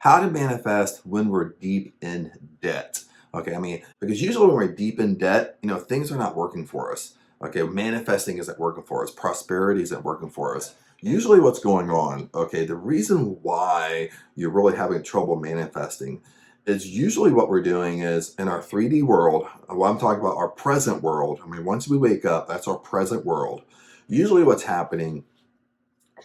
how to manifest when we're deep in debt. Okay, I mean, because usually when we're deep in debt, things are not working for us. Okay, manifesting isn't working for us, prosperity isn't working for us. Usually, what's going on, okay, the reason why you're really having trouble manifesting is usually what we're doing is in our 3D world, what I'm talking about, our present world. I mean, once we wake up, that's our present world. Usually, what's happening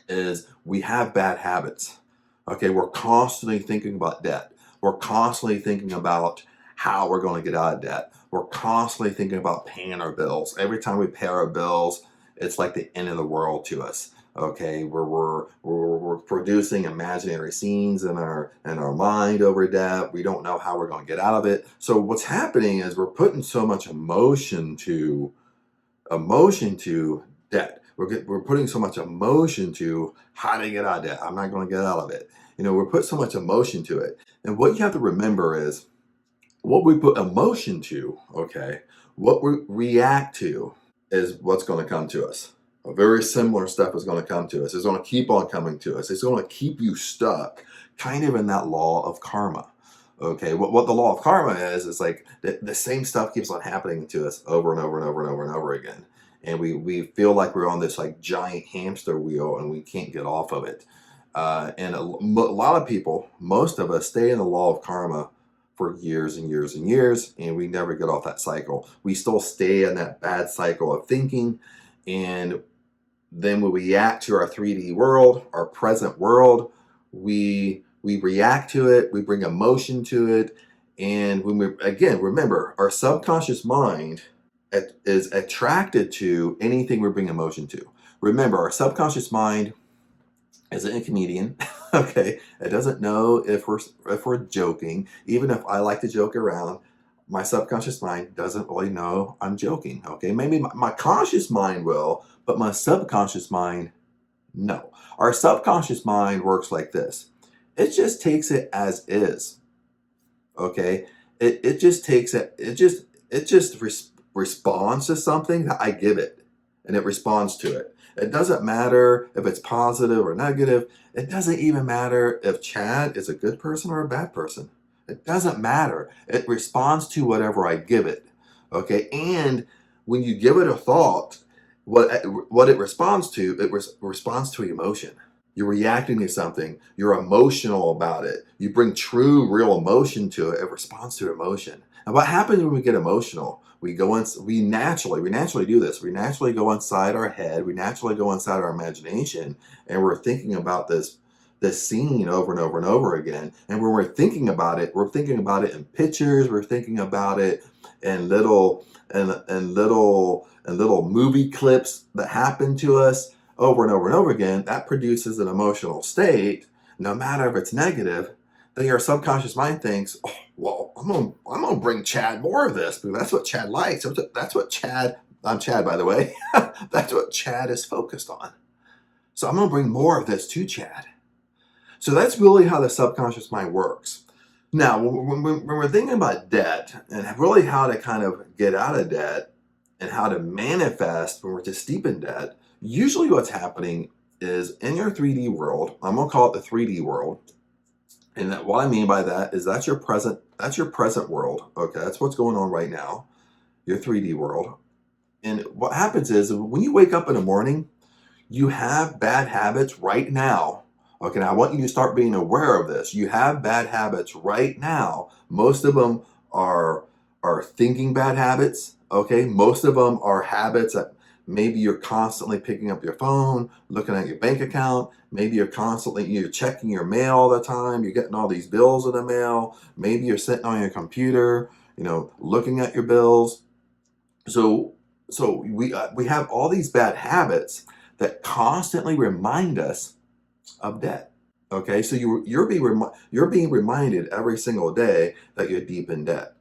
is we have bad habits. Okay, we're constantly thinking about debt. We're constantly thinking about how we're going to get out of debt. We're constantly thinking about paying our bills. Every time we pay our bills, it's like the end of the world to us. Okay, we're producing imaginary scenes in our mind over debt. We don't know how we're going to get out of it. So what's happening is we're putting so much emotion to debt. We're putting so much emotion to how to get out of debt. I'm not going to get out of it. We're putting so much emotion to it. And what you have to remember is what we put emotion to, okay, what we react to is what's going to come to us. A very similar stuff is going to come to us. It's going to keep on coming to us. It's going to keep you stuck kind of in that law of karma. Okay, what the law of karma is like the same stuff keeps on happening to us over and over and over and over and over again. And we feel like we're on this like giant hamster wheel and we can't get off of it. And a lot of people, most of us, stay in the law of karma for years and years and years, and we never get off that cycle. We still stay in that bad cycle of thinking, and then when we react to our 3D world, our present world, we react to it, we bring emotion to it, and when we again remember, our subconscious mind is attracted to anything we bring emotion to. Remember, our subconscious mind isn't a comedian. Okay, it doesn't know if we're joking. Even if I like to joke around, my subconscious mind doesn't really know I'm joking. Okay, maybe my conscious mind will, but my subconscious mind, no. Our subconscious mind works like this. It just takes it as is. Okay, it just takes it. It just responds to something that I give it, and it responds to it. It doesn't matter if it's positive or negative. It doesn't even matter if Chad is a good person or a bad person. It doesn't matter. It responds to whatever I give it. Okay, and when you give it a thought, what it responds to, responds to emotion. You're reacting to something. You're emotional about it. You bring true, real emotion to it. It responds to emotion. And what happens when we get emotional? We naturally do this. We naturally go inside our head. We naturally go inside our imagination, and we're thinking about this scene over and over and over again. And when we're thinking about it, we're thinking about it in pictures. We're thinking about it in little movie clips that happen to us over and over and over again. That produces an emotional state. No matter if it's negative, then your subconscious mind thinks, oh, well, I'm gonna bring Chad more of this because that's what Chad likes. That's what Chad. I'm Chad, by the way. That's what Chad is focused on. So I'm gonna bring more of this to Chad. So that's really how the subconscious mind works. Now, when we're thinking about debt and really how to kind of get out of debt and how to manifest when we're just deep in debt, usually what's happening is in your 3D world, I'm going to call it the 3D world. And what I mean by that is that's your present world. Okay, that's what's going on right now, your 3D world. And what happens is when you wake up in the morning, you have bad habits right now. Okay, now I want you to start being aware of this. You have bad habits right now. Most of them are thinking bad habits. Okay, most of them are habits that maybe you're constantly picking up your phone, looking at your bank account. Maybe you're checking your mail all the time. You're getting all these bills in the mail. Maybe you're sitting on your computer, looking at your bills. So we have all these bad habits that constantly remind us of debt. Okay, so you're being reminded every single day that you're deep in debt.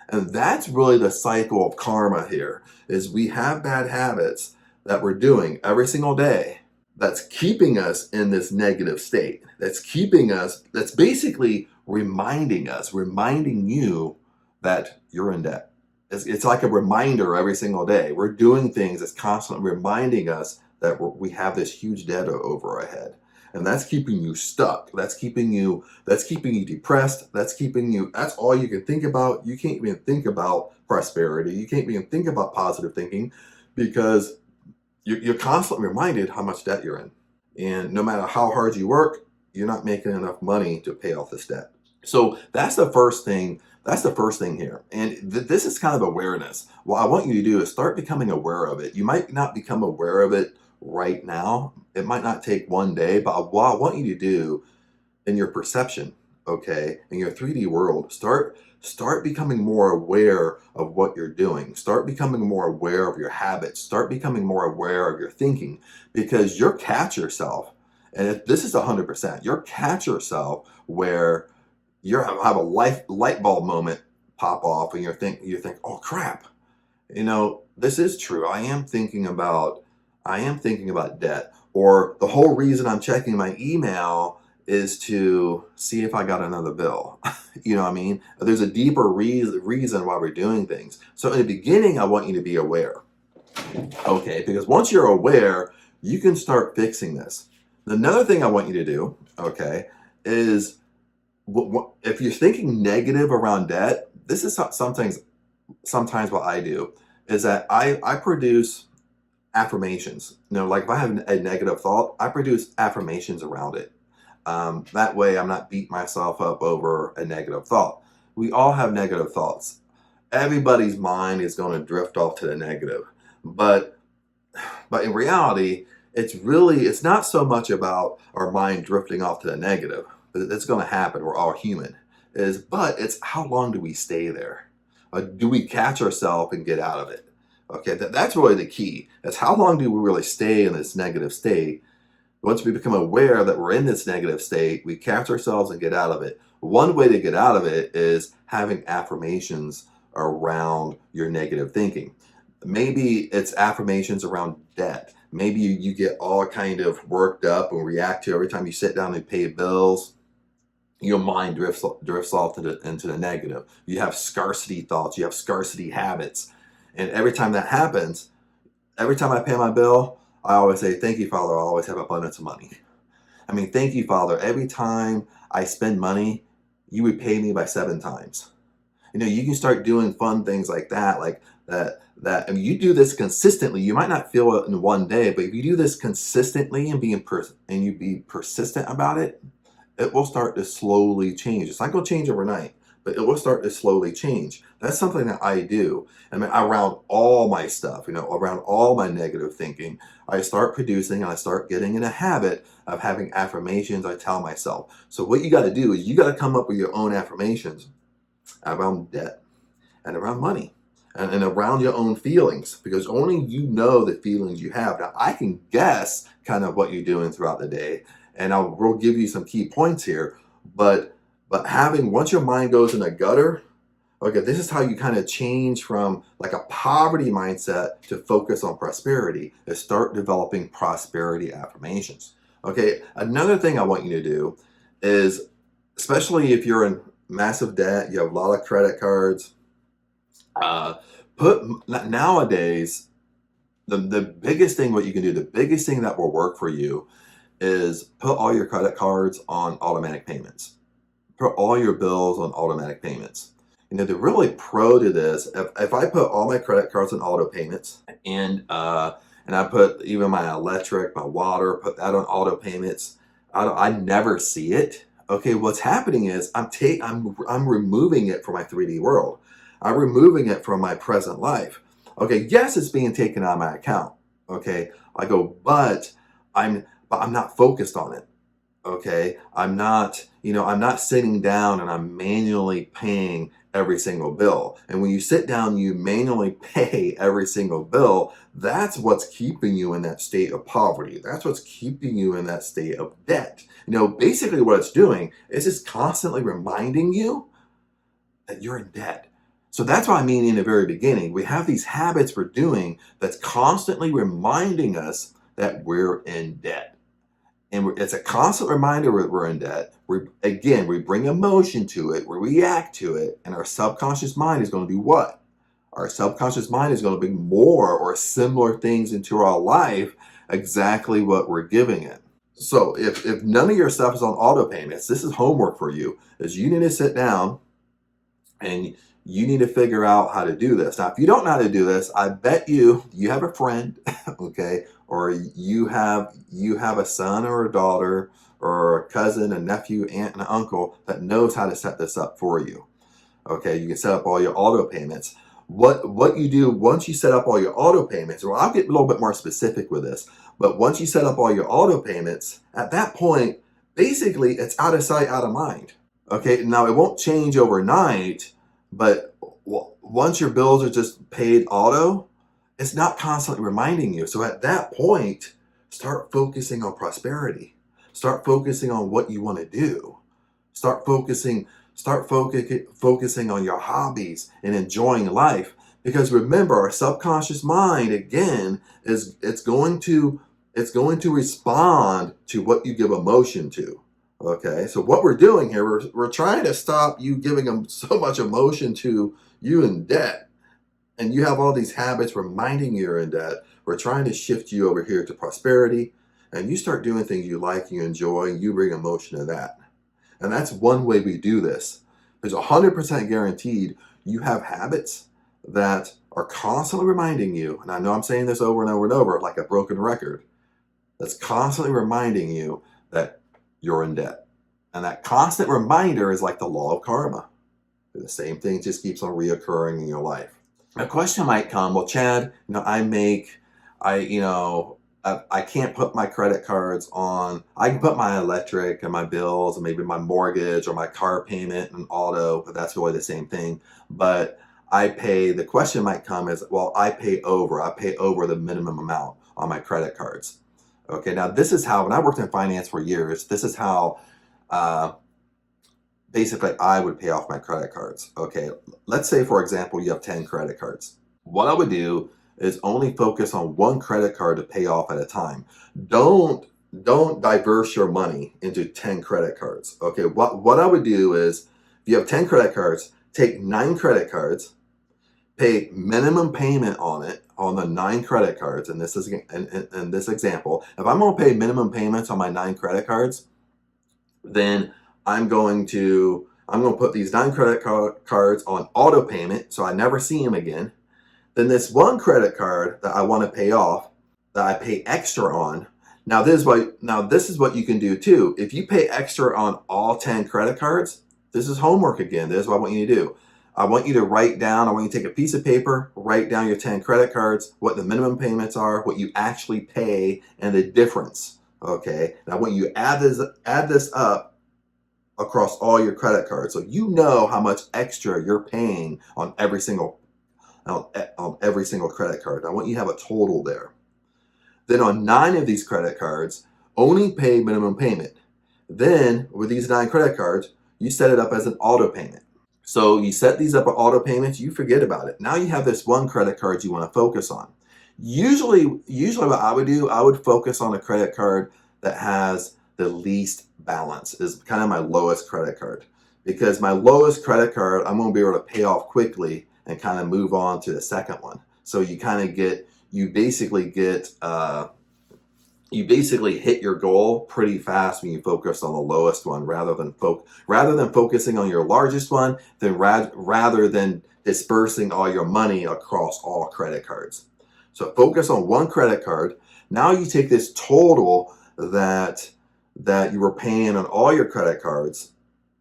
And that's really the cycle of karma here, is we have bad habits that we're doing every single day that's keeping us in this negative state. That's basically reminding you that you're in debt. It's like a reminder every single day. We're doing things that's constantly reminding us that we have this huge debt over our head. And that's keeping you stuck. That's keeping you depressed. That's all you can think about. You can't even think about prosperity. You can't even think about positive thinking because you're constantly reminded how much debt you're in. And no matter how hard you work, you're not making enough money to pay off this debt. So that's the first thing. That's the first thing here. And this is kind of awareness. What I want you to do is start becoming aware of it. You might not become aware of it right now. It might not take one day, but what I want you to do in your perception, okay, in your 3D world, start becoming more aware of what you're doing. Start becoming more aware of your habits. Start becoming more aware of your thinking, because you'll catch yourself, and this is 100%. You'll catch yourself where you have a light bulb moment pop off, and you think, oh crap, this is true. I am thinking about debt, or the whole reason I'm checking my email is to see if I got another bill. You know what I mean? There's a deeper reason why we're doing things. So in the beginning, I want you to be aware. Okay, because once you're aware, you can start fixing this. Another thing I want you to do, okay, is if you're thinking negative around debt, this is sometimes what I do is that I produce affirmations. Like if I have a negative thought, I produce affirmations around it. That way I'm not beating myself up over a negative thought. We all have negative thoughts. Everybody's mind is going to drift off to the negative. But in reality, it's not so much about our mind drifting off to the negative. It's going to happen. We're all human. But it's how long do we stay there? Do we catch ourselves and get out of it? Okay, that's really the key. That's how long do we really stay in this negative state? Once we become aware that we're in this negative state, we catch ourselves and get out of it. One way to get out of it is having affirmations around your negative thinking. Maybe it's affirmations around debt. Maybe you get all kind of worked up and react to every time you sit down and pay bills. Your mind drifts off into the negative. You have scarcity thoughts. You have scarcity habits. And every time that happens, every time I pay my bill, I always say, thank you, Father. I'll always have abundance of money. I mean, thank you, Father. Every time I spend money, you would pay me by 7 times. You can start doing fun things like that, I mean, you do this consistently. You might not feel it in one day, but if you do this consistently and you be persistent about it, it will start to slowly change. It's not going to change overnight, but it will start to slowly change. That's something that I do. I mean, around all my stuff, around all my negative thinking, I start producing and I start getting in a habit of having affirmations I tell myself. So what you got to do is you got to come up with your own affirmations around debt and around money and around your own feelings, because only you know the feelings you have. Now, I can guess kind of what you're doing throughout the day, and we'll give you some key points here, but once your mind goes in a gutter, okay, this is how you kind of change from like a poverty mindset to focus on prosperity, is start developing prosperity affirmations. Okay, another thing I want you to do is, especially if you're in massive debt, you have a lot of credit cards, nowadays, the biggest thing what you can do, the biggest thing that will work for you is put all your credit cards on automatic payments. Put all your bills on automatic payments. The really pro to this, if I put all my credit cards on auto payments and I put even my electric, my water, put that on auto payments, I never see it. Okay, what's happening is I'm removing it from my 3D world. I'm removing it from my present life. Okay, yes, it's being taken out of my account. Okay, I go, but I'm not focused on it. Okay, I'm not sitting down and I'm manually paying every single bill. And when you sit down, you manually pay every single bill. That's what's keeping you in that state of poverty. That's what's keeping you in that state of debt. Basically what it's doing is it's constantly reminding you that you're in debt. So that's what I mean in the very beginning. We have these habits we're doing that's constantly reminding us that we're in debt. And it's a constant reminder that we're in debt. We bring emotion to it, we react to it, and our subconscious mind is going to do what? Our subconscious mind is going to bring more or similar things into our life, exactly what we're giving it. So if none of your stuff is on auto payments, this is homework for you, is you need to sit down and you need to figure out how to do this. Now, if you don't know how to do this, I bet you have a friend, okay, or you have a son or a daughter or a cousin, a nephew, aunt, and uncle that knows how to set this up for you. Okay, you can set up all your auto payments. What you do once you set up all your auto payments, well, I'll get a little bit more specific with this, but once you set up all your auto payments, at that point, basically it's out of sight, out of mind. Okay, now it won't change overnight, but once your bills are just paid auto, it's not constantly reminding you. So at that point, start focusing on prosperity. Start focusing on what you want to do. Start focusing, focusing on your hobbies and enjoying life. Because remember, our subconscious mind again is it's going to respond to what you give emotion to. Okay, so what we're doing here, we're trying to stop you giving them so much emotion to you in debt, and you have all these habits reminding you you're in debt. We're trying to shift you over here to prosperity, and you start doing things you like, you enjoy, you bring emotion to that. And that's one way we do this. It's 100% guaranteed you have habits that are constantly reminding you, and I know I'm saying this over and over and over like a broken record, that's constantly reminding you that you're in debt. And that constant reminder is like the law of karma. The same thing just keeps on reoccurring in your life. A question might come, well, Chad, I can't put my credit cards on. I can put my electric and my bills and maybe my mortgage or my car payment and auto, but that's really the same thing. But the question might come is, well, I pay over the minimum amount on my credit cards. Okay, now this is how, when I worked in finance for years, this is how basically I would pay off my credit cards. Okay, let's say, for example, you have 10 credit cards. What I would do is only focus on one credit card to pay off at a time. Don't diverse your money into 10 credit cards. Okay, what I would do is, if you have 10 credit cards, take 9 credit cards, pay minimum payment on it on the 9 credit cards. And this is in this example, if I'm going to pay minimum payments on my 9 credit cards, then I'm going to put these 9 credit cards on auto payment, so I never see them again. Then this one credit card that I want to pay off, that I pay extra on. Now this is what you can do too. If you pay extra on all 10 credit cards, this is homework again. This is what I want you to do. I want you to take a piece of paper, write down your 10 credit cards, what the minimum payments are, what you actually pay, and the difference. Okay. Now I want you to add this up across all your credit cards, so you know how much extra you're paying on every single credit card. I want you to have a total there. Then on 9 of these credit cards, only pay minimum payment. Then with these 9 credit cards, you set it up as an auto payment. So you set these up as auto payments, you forget about it. Now you have this one credit card you want to focus on. Usually what I would do, I would focus on a credit card that has the least balance, is kind of my lowest credit card. Because my lowest credit card, I'm going to be able to pay off quickly and kind of move on to the second one. So you basically hit your goal pretty fast when you focus on the lowest one, rather than focusing on your largest one, rather than dispersing all your money across all credit cards. So focus on one credit card. Now you take this total that you were paying on all your credit cards,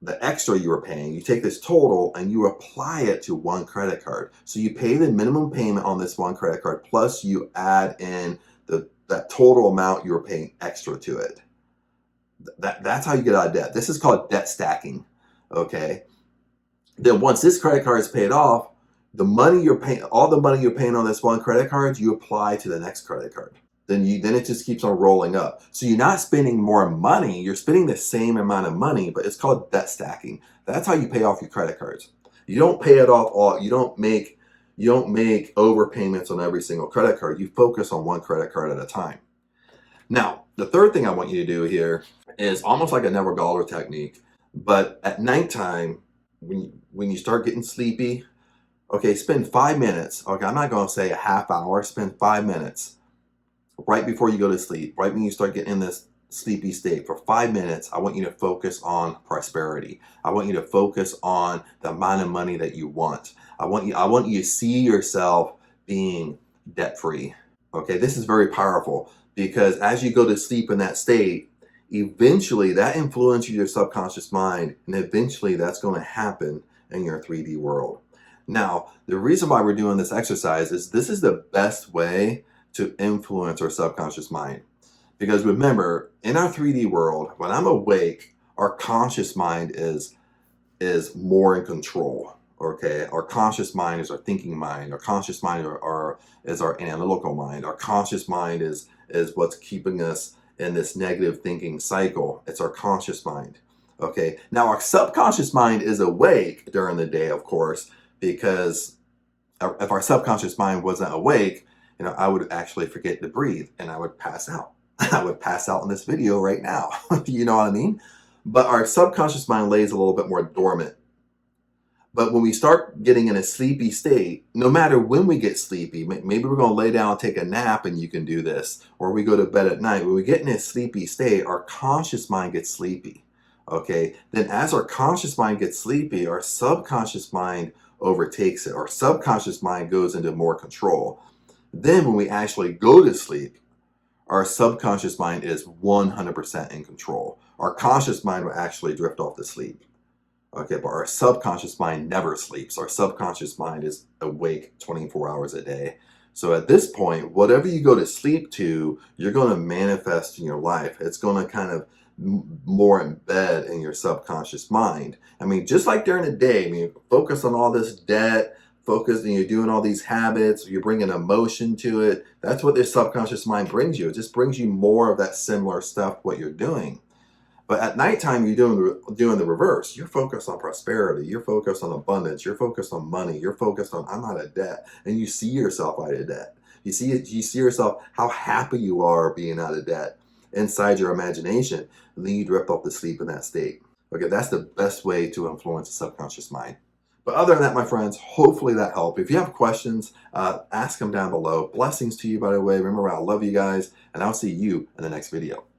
the extra you were paying, you take this total and you apply it to one credit card. So you pay the minimum payment on this one credit card, plus you add in that total amount you were paying extra to it. That's how you get out of debt. This is called debt stacking. Okay. Then once this credit card is paid off, all the money you're paying on this one credit card, you apply to the next credit card. Then it just keeps on rolling up. So you're not spending more money, you're spending the same amount of money, but it's called debt stacking. That's how you pay off your credit cards. You don't pay it off all, you don't make overpayments on every single credit card. You focus on one credit card at a time. Now, the third thing I want you to do here is almost like a Neville Goddard technique, but at nighttime, when you start getting sleepy, okay, spend 5 minutes. Okay, I'm not going to say a half hour, spend 5 minutes right before you go to sleep, right when you start getting in this sleepy state for 5 minutes, I want you to focus on prosperity. I want you to focus on the amount of money that you want. I want you to see yourself being debt free. Okay, this is very powerful because as you go to sleep in that state, eventually that influences your subconscious mind, and eventually that's going to happen in your 3D world. Now, the reason why we're doing this exercise is this is the best way to influence our subconscious mind. Because remember, in our 3D world, when I'm awake, our conscious mind is more in control. Okay, our conscious mind is our thinking mind. Our conscious mind is our analytical mind. Our conscious mind is what's keeping us in this negative thinking cycle. It's our conscious mind. Okay, now our subconscious mind is awake during the day, of course, because if our subconscious mind wasn't awake, I would actually forget to breathe and I would pass out. I would pass out in this video right now. You know what I mean? But our subconscious mind lays a little bit more dormant. But when we start getting in a sleepy state, no matter when we get sleepy, maybe we're going to lay down and take a nap and you can do this, or we go to bed at night. When we get in a sleepy state, our conscious mind gets sleepy. Okay, then as our conscious mind gets sleepy, our subconscious mind overtakes it. Our subconscious mind goes into more control. Then when we actually go to sleep, our subconscious mind is 100% in control. Our conscious mind will actually drift off to sleep. Okay, but our subconscious mind never sleeps. Our subconscious mind is awake 24 hours a day. So at this point, whatever you go to sleep to, you're going to manifest in your life. It's going to kind of more embed in your subconscious mind. I mean, just like during the day, I mean, focus on all this debt, focus, and you're doing all these habits, you're bringing emotion to it. That's what this subconscious mind brings you. It just brings you more of that similar stuff, what you're doing. But at nighttime, you're doing the reverse. You're focused on prosperity. You're focused on abundance. You're focused on money. You're focused on I'm out of debt, and you see yourself out of debt. You see yourself how happy you are being out of debt inside your imagination, and then you drift off to sleep in that state. Okay, that's the best way to influence the subconscious mind. But other than that, my friends, hopefully that helped. If you have questions, ask them down below. Blessings to you, by the way. Remember, I love you guys, and I'll see you in the next video.